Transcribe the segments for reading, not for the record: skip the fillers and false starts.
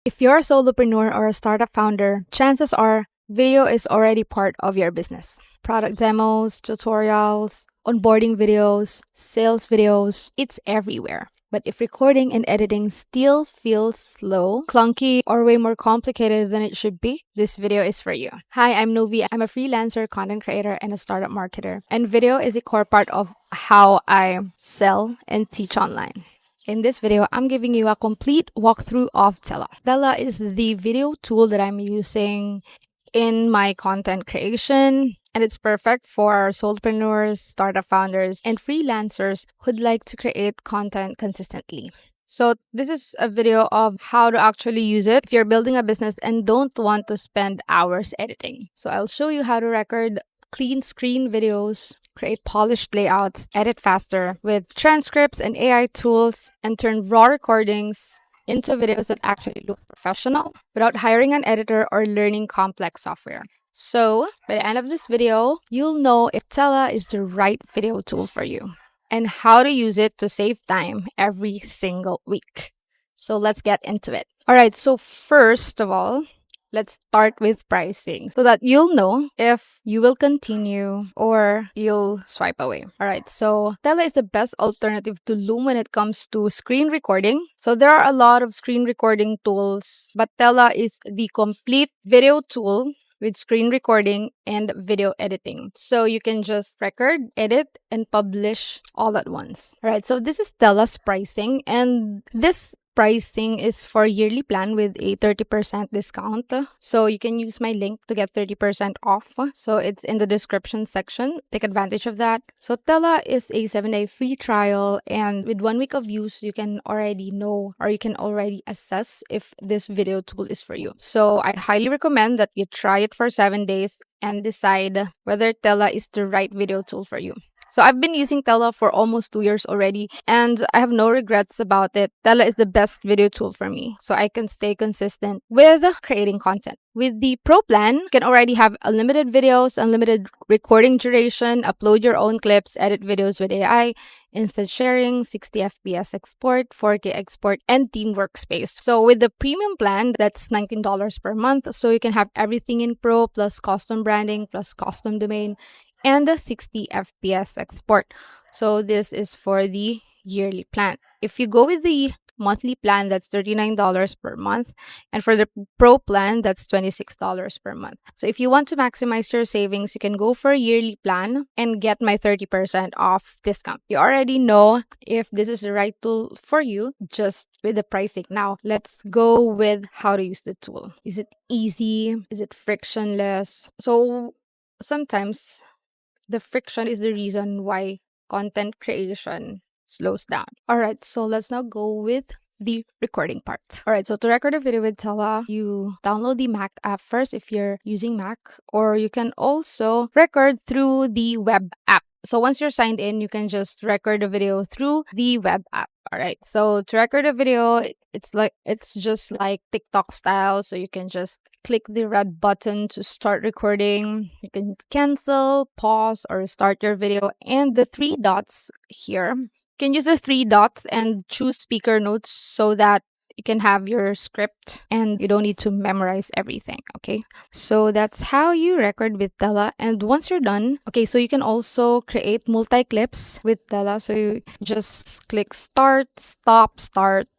If you're a solopreneur or a startup founder, chances are video is already part of your business. Product demos, tutorials, onboarding videos, sales videos, it's everywhere. But if recording and editing still feels slow, clunky, or way more complicated than it should be, this video is for you. Hi, I'm Novi. I'm a freelancer, content creator, and a startup marketer. And video is a core part of how I sell and teach online. In this video, I'm giving you a complete walkthrough of Tella. Tella is the video tool that I'm using in my content creation, and it's perfect for solopreneurs, startup founders, and freelancers who'd like to create content consistently. So this is a video of how to actually use it if you're building a business and don't want to spend hours editing. So I'll show you how to record clean screen videos, create polished layouts, edit faster with transcripts and AI tools, and turn raw recordings into videos that actually look professional without hiring an editor or learning complex software. So, by the end of this video, you'll know if Tella is the right video tool for you and how to use it to save time every single week. So, let's get into it. All right, so first of all, let's start with pricing so that you'll know if you will continue or you'll swipe away. All right, so Tella is the best alternative to Loom when it comes to screen recording. So there are a lot of screen recording tools, but Tella is the complete video tool with screen recording and video editing. So you can just record, edit, and publish all at once. All right, so this is Tella's pricing, and this pricing is for yearly plan with a 30% discount. So you can use my link to get 30% off. So it's in the description section. Take advantage of that. So Tella is a 7-day free trial, and with 1 week of use, you can already know or you can already assess if this video tool is for you. So I highly recommend that you try it for 7 days and decide whether Tella is the right video tool for you. So I've been using Tella for almost 2 years already, and I have no regrets about it. Tella is the best video tool for me, so I can stay consistent with creating content. With the Pro plan, you can already have unlimited videos, unlimited recording duration, upload your own clips, edit videos with AI, instant sharing, 60 FPS export, 4K export, and team workspace. So with the premium plan, that's $19 per month. So you can have everything in Pro plus custom branding plus custom domain and the 60 FPS export. So this is for the yearly plan. If you go with the monthly plan, that's $39 per month. And for the Pro plan, that's $26 per month. So if you want to maximize your savings, you can go for a yearly plan and get my 30% off discount. You already know if this is the right tool for you just with the pricing. Now, let's go with how to use the tool. Is it easy? Is it frictionless? So sometimes the friction is the reason why content creation slows down. All right, so let's now go with the recording part. All right, so to record a video with Tella, you download the Mac app first if you're using Mac, or you can also record through the web app. So once you're signed in, you can just record a video through the web app. All right, so to record a video, it's just like TikTok style. So you can just click the red button to start recording. You can cancel, pause, or start your video, and the 3 dots here. You can use the 3 dots and choose speaker notes so that you can have your script and you don't need to memorize everything. Okay, so that's how you record with Tella. And once you're done, okay, so you can also create multi-clips with Tella. So you just click start, stop,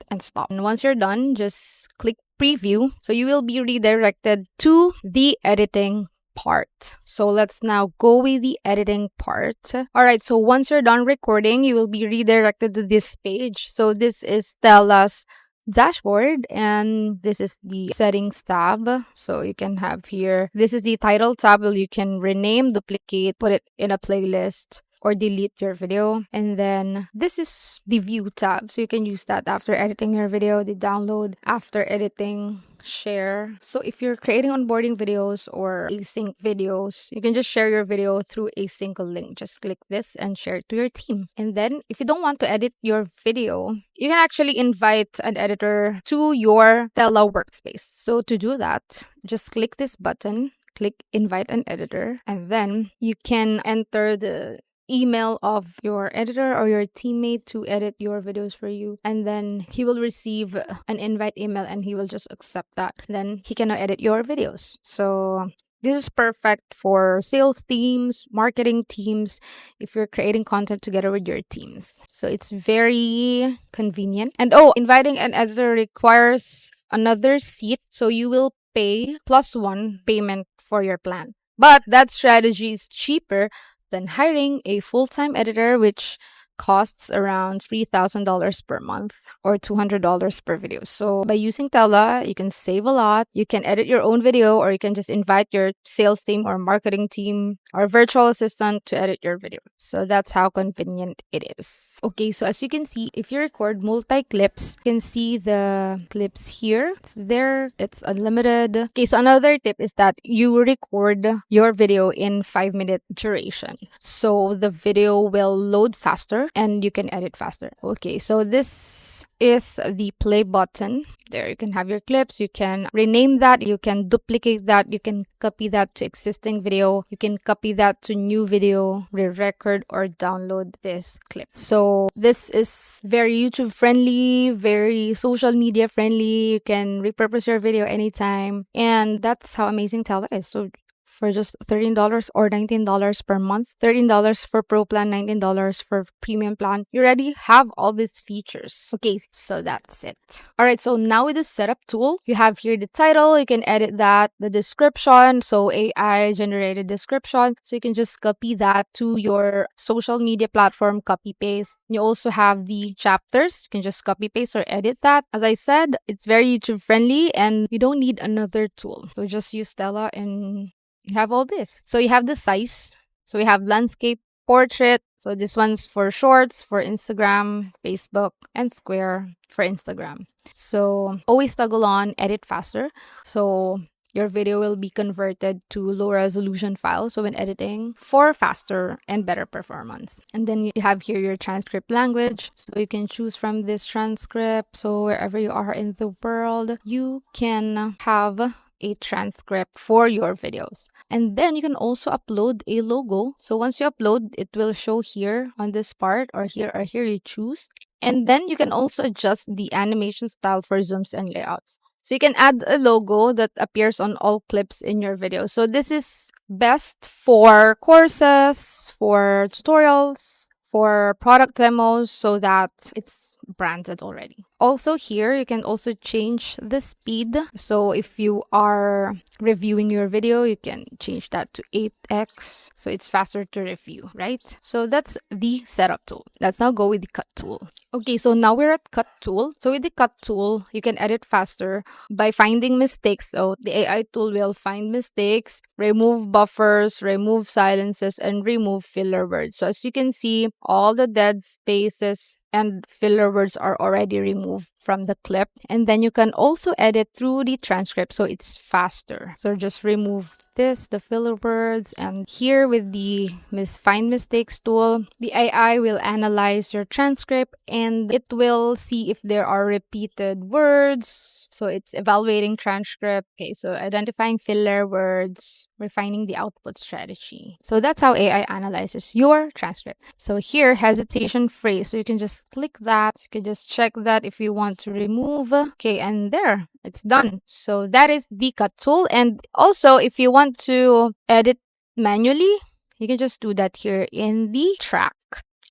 and stop. And once you're done, just click preview. So you will be redirected to the editing part. So let's now go with the editing part. All right, so once you're done recording, you will be redirected to this page. So this is Tella's dashboard, and this is the settings tab. So you can have here, this is the title tab where you can rename, duplicate, put it in a playlist, or delete your video. And then this is the view tab. So you can use that after editing your video, the download after editing, share. So if you're creating onboarding videos or async videos, you can just share your video through a single link. Just click this and share it to your team. And then if you don't want to edit your video, you can actually invite an editor to your Tella workspace. So to do that, just click this button, click invite an editor, and then you can enter the email of your editor or your teammate to edit your videos for you, and then he will receive an invite email and he will just accept that. Then he can now edit your videos. So this is perfect for sales teams, marketing teams, if you're creating content together with your teams. So it's very convenient. And inviting an editor requires another seat, so you will pay +1 payment for your plan. But that strategy is cheaper than hiring a full-time editor, which costs around $3,000 per month or $200 per video. So by using Tella, you can save a lot. You can edit your own video, or you can just invite your sales team or marketing team or virtual assistant to edit your video. So that's how convenient it is. Okay, so as you can see, if you record multi-clips, you can see the clips here. It's there. It's unlimited. Okay, so another tip is that you record your video in 5-minute duration. So the video will load faster and you can edit faster. Okay, so this is the play button. There, you can have your clips. You can rename that. You can duplicate that. You can copy that to existing video. You can copy that to new video, re-record, or download this clip. So this is very YouTube friendly, very social media friendly. You can repurpose your video anytime. And that's how amazing Tella is. So for just $13 or $19 per month, $13 for Pro plan, $19 for Premium plan, you already have all these features. Okay, so that's it. All right, so now with the setup tool, you have here the title. You can edit that, the description, so AI generated description. So you can just copy that to your social media platform, copy paste. You also have the chapters. You can just copy paste or edit that. As I said, it's very YouTube friendly and you don't need another tool. So just use Tella and you have all this. So you have the size. So we have landscape, portrait. So this one's for shorts, for Instagram, Facebook, and square for Instagram. So always toggle on edit faster. So your video will be converted to low resolution files, so when editing, for faster and better performance. And then you have here your transcript language. So you can choose from this transcript. So wherever you are in the world, you can have a transcript for your videos. And then you can also upload a logo. So once you upload, it will show here on this part, or here you choose. And then you can also adjust the animation style for zooms and layouts. So you can add a logo that appears on all clips in your video. So this is best for courses, for tutorials, for product demos, so that it's branded already. Also here, you can also change the speed. So if you are reviewing your video, you can change that to 8x. So it's faster to review, right? So that's the setup tool. Let's now go with the cut tool. Okay, so now we're at cut tool. So with the cut tool, you can edit faster by finding mistakes. So the AI tool will find mistakes, remove buffers, remove silences, and remove filler words. So as you can see, all the dead spaces and filler words are already removed from the clip. And then you can also edit through the transcript, so it's faster. So just remove this, the filler words, and here with the find mistakes tool, the AI will analyze your transcript and it will see if there are repeated words. So it's evaluating transcript. Okay, so identifying filler words, refining the output strategy. So that's how AI analyzes your transcript. So here, hesitation phrase. So you can just click that. You can just check that if you want to remove. Okay, and there, it's done. So that is the cut tool. And also, if you want to edit manually, you can just do that here in the track.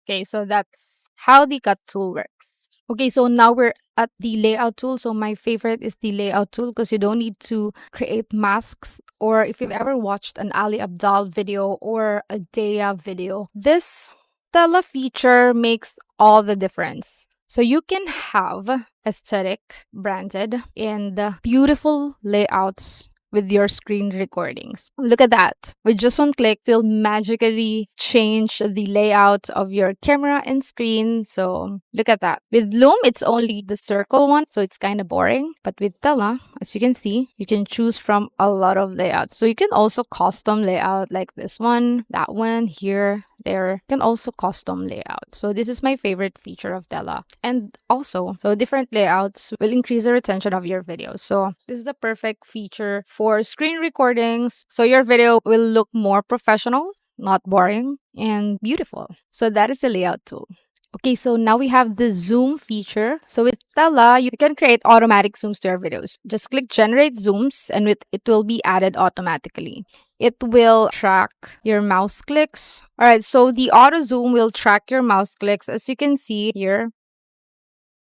Okay, so that's how the cut tool works. Okay, so now we're at the layout tool. So my favorite is the layout tool because you don't need to create masks. Or if you've ever watched an Ali Abdal video or a Daya video, this Tella feature makes all the difference. So you can have aesthetic, branded, and beautiful layouts with your screen recordings. Look at that. With just one click, you'll magically change the layout of your camera and screen. So look at that. With Loom, it's only the circle one, so it's kind of boring. But with Tella, as you can see, you can choose from a lot of layouts. So you can also custom layout like this one, that one, here, there. You can also custom layout. So this is my favorite feature of Tella. And also, so different layouts will increase the retention of your video. So this is the perfect feature for screen recordings. So your video will look more professional not boring, and beautiful. So that is the layout tool. Okay, so now we have the zoom feature. So with Tella, you can create automatic zooms to your videos. Just click generate zooms and it will be added automatically. It will track your mouse clicks. All right, so the auto zoom will track your mouse clicks. As you can see here,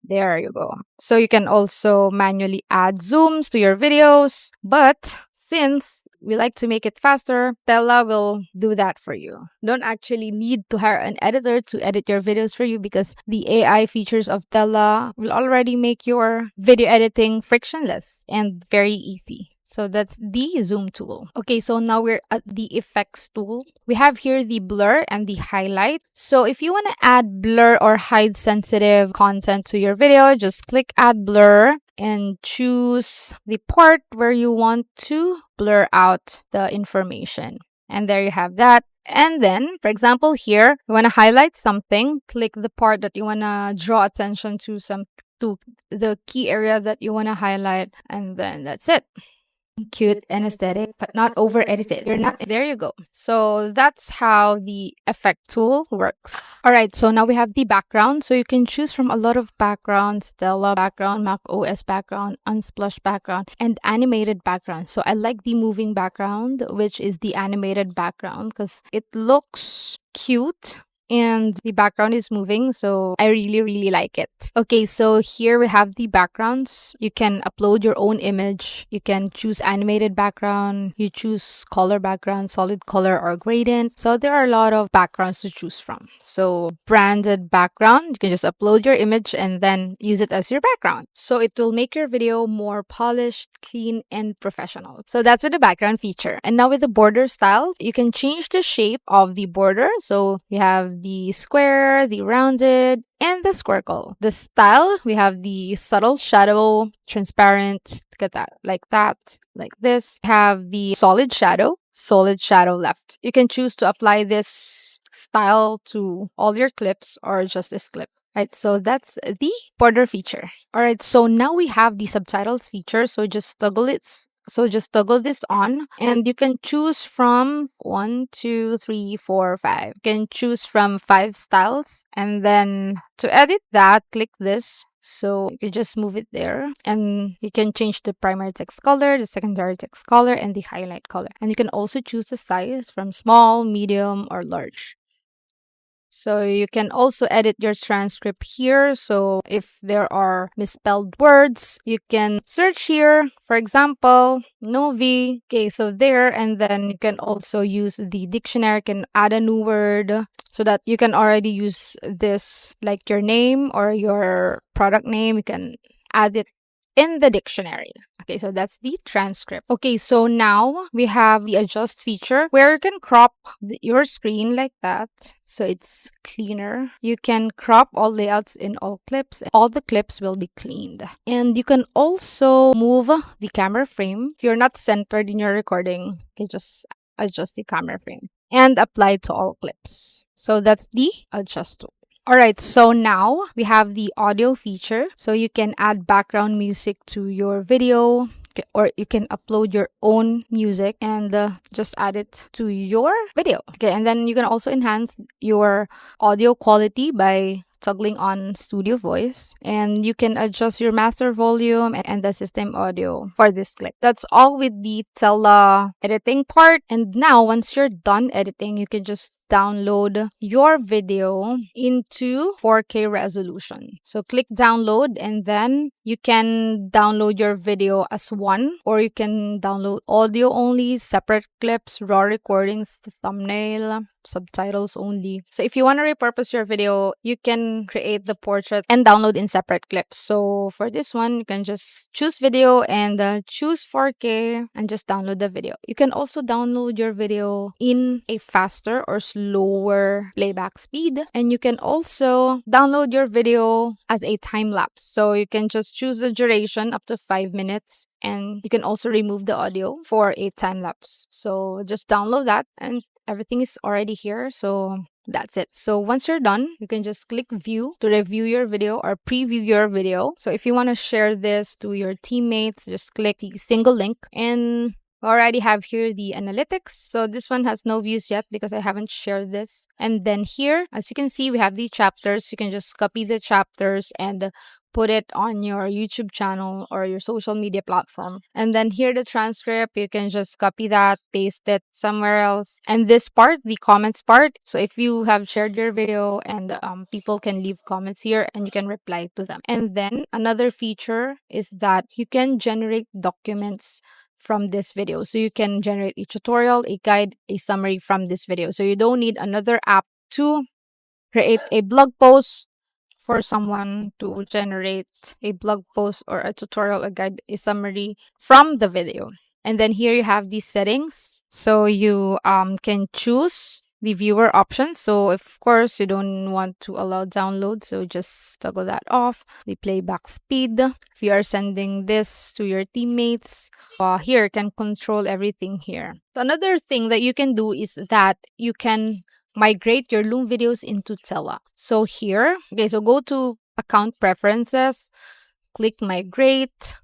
there you go. So you can also manually add zooms to your videos, but since we like to make it faster, Tella will do that for you. Don't actually need to hire an editor to edit your videos for you because the AI features of Tella will already make your video editing frictionless and very easy. So that's the zoom tool. Okay, so now we're at the effects tool. We have here the blur and the highlight. So if you want to add blur or hide sensitive content to your video, just click add blur and choose the part where you want to blur out the information. And there you have that. And then, for example, here, you want to highlight something, click the part that you want to draw attention to the key area that you want to highlight, and then that's it. Cute and aesthetic, but not over edited. There you go. So that's how the effect tool works. All right, so now we have the background. So you can choose from a lot of backgrounds: Tella background, Mac OS background, Unsplash background, and animated background. So I like the moving background, which is the animated background, because it looks cute and the background is moving, so I really like it. Okay, so here we have the backgrounds. You can upload your own image. You can choose animated background. You choose color background, solid color, or gradient. So there are a lot of backgrounds to choose from. So branded background, you can just upload your image and then use it as your background. So it will make your video more polished, clean, and professional. So that's with the background feature. And now with the border styles, you can change the shape of the border. So you have the square, the rounded, and the squircle. The style, we have the subtle shadow, transparent, look at that, like this. We have the solid shadow left. You can choose to apply this style to all your clips or just this clip. Right, so that's the border feature. All right, so now we have the subtitles feature. So just toggle this on and you can choose from 1, 2, 3, 4, 5. You can choose from 5 styles, and then to edit that, click this. So you can just move it there, and you can change the primary text color, the secondary text color, and the highlight color. And you can also choose the size from small, medium, or large. So you can also edit your transcript here. So if there are misspelled words, you can search here. For example, Novi. Okay, so there, and then you can also use the dictionary. You can add a new word so that you can already use this like your name or your product name. You can add it in the dictionary. Okay, so that's the transcript. Okay, so now we have the adjust feature where you can crop your screen like that so it's cleaner. You can crop all layouts in all clips. All the clips will be cleaned. And you can also move the camera frame. If you're not centered in your recording, you can just adjust the camera frame and apply to all clips. So that's the adjust tool. Alright, so now we have the audio feature. So you can add background music to your video, or you can upload your own music and just add it to your video. Okay, and then you can also enhance your audio quality by toggling on studio voice, and you can adjust your master volume and the system audio for this clip. That's all with the Tella editing part. And now once you're done editing, you can just download your video into 4K resolution. So click download, and then you can download your video as one, or you can download audio only, separate clips, raw recordings, thumbnail, subtitles only. So if you want to repurpose your video, you can create the portrait and download in separate clips. So for this one, you can just choose video and choose 4K and just download the video. You can also download your video in a faster or slower playback speed, and you can also download your video as a time lapse. So you can just choose the duration up to 5 minutes, and you can also remove the audio for a time lapse. So just download that, and everything is already here. So that's it. So once you're done, you can just click view to review your video or preview your video. So if you want to share this to your teammates, just click the single link and We already have here the analytics. So this one has no views yet because I haven't shared this. And then here, as you can see, we have the chapters. You can just copy the chapters and put it on your YouTube channel or your social media platform. And then here, the transcript, you can just copy that, paste it somewhere else. And this part, the comments part. So if you have shared your video and people can leave comments here and you can reply to them. And then another feature is that you can generate documents from this video. So you can generate a tutorial, a guide, a summary from this video. So you don't need another app to create a blog post for someone to generate a blog post or a tutorial, a guide, a summary from the video. And then here you have these settings. So you can choose the viewer option. So of course you don't want to allow download, so just toggle that off. The playback speed. If you are sending this to your teammates, here you can control everything here. So another thing that you can do is that you can migrate your Loom videos into Tella. So here, okay, so go to account preferences, click migrate,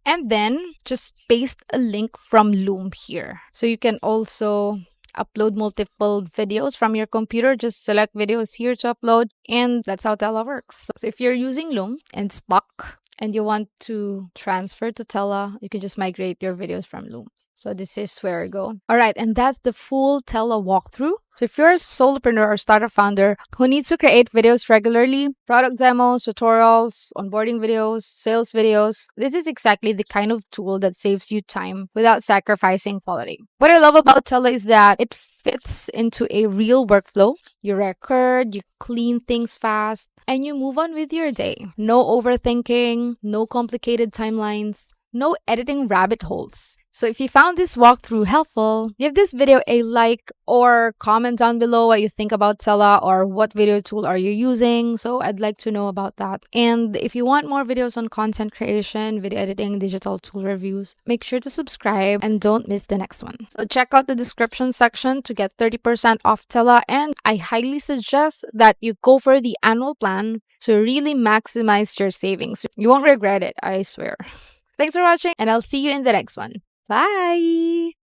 and then just paste a link from Loom here. So you can also upload multiple videos from your computer. Just select videos here to upload, and that's how Tella works. So if you're using Loom and stuck and you want to transfer to Tella, you can just migrate your videos from Loom. So this is where I go. All right, and that's the full Tella walkthrough. So if you're a solopreneur or startup founder who needs to create videos regularly, product demos, tutorials, onboarding videos, sales videos, this is exactly the kind of tool that saves you time without sacrificing quality. What I love about Tella is that it fits into a real workflow. You record, you clean things fast, and you move on with your day. No overthinking, no complicated timelines, no editing rabbit holes. So if you found this walkthrough helpful, give this video a like or comment down below what you think about Tella or what video tool are you using. So I'd like to know about that. And if you want more videos on content creation, video editing, digital tool reviews, make sure to subscribe and don't miss the next one. So check out the description section to get 30% off Tella, and I highly suggest that you go for the annual plan to really maximize your savings. You won't regret it, I swear. Thanks for watching, and I'll see you in the next one. Bye!